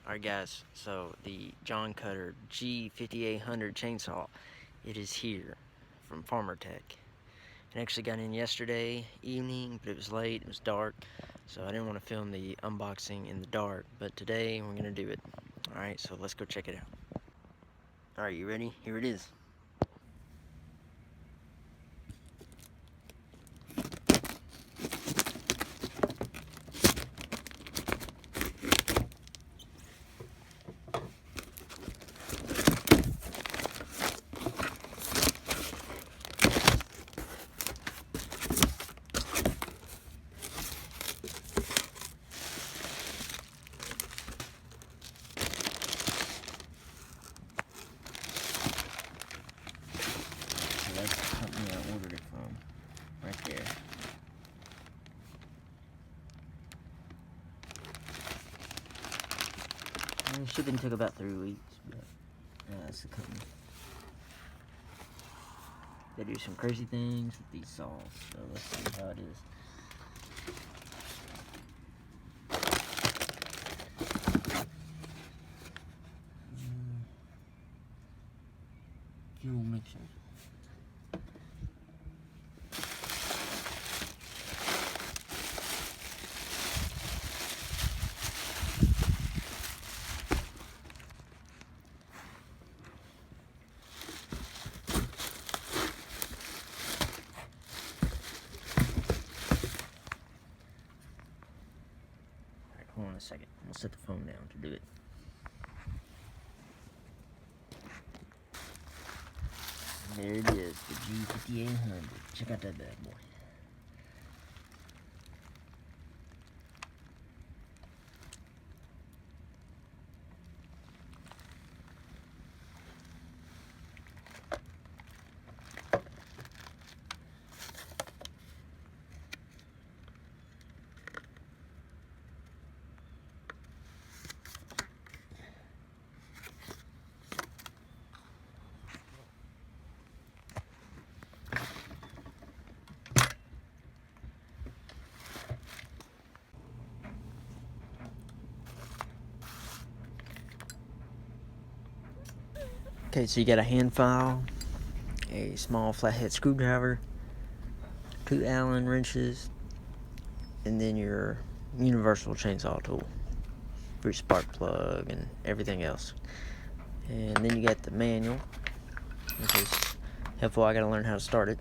Alright guys, so the Jon Cutter G5800 chainsaw, it is here from Farmer Tech. It actually got in yesterday evening, but it was late, it was dark, so I didn't want to film the unboxing in the dark, but today we're going to do it. Alright, so let's go check it out. Alright, you ready? Here it is. That's the company I ordered it from, right there. Shipping took about 3 weeks, but that's the company. They do some crazy things with these saws, so let's see how it is. Fuel mixer. Hold on a second. I'll set the phone down to do it. There it is, the G5800. Check out that bad boy. Okay, so you got a hand file, a small flathead screwdriver, 2 Allen wrenches, and then your universal chainsaw tool for your spark plug and everything else. And then you got the manual, which is helpful. I gotta learn how to start it.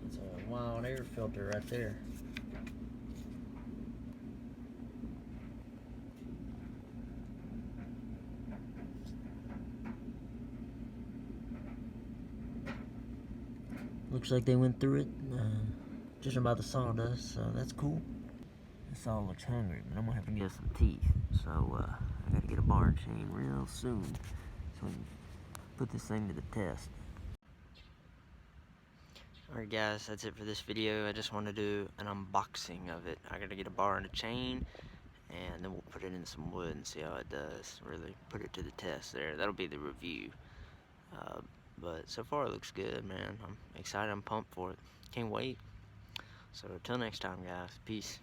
It's a wild air filter right there. Looks like they went through it, just about the sawdust, so that's cool. This saw looks hungry, but I'm gonna have to get some teeth, so I gotta get a bar and chain real soon, so we can put this thing to the test. Alright guys, that's it for this video. I just want to do an unboxing of it. I gotta get a bar and a chain, and then we'll put it in some wood and see how it does. Really put it to the test there. That'll be the review. But so far it looks good, man. I'm excited, I'm pumped for it. Can't wait. So till next time guys, peace.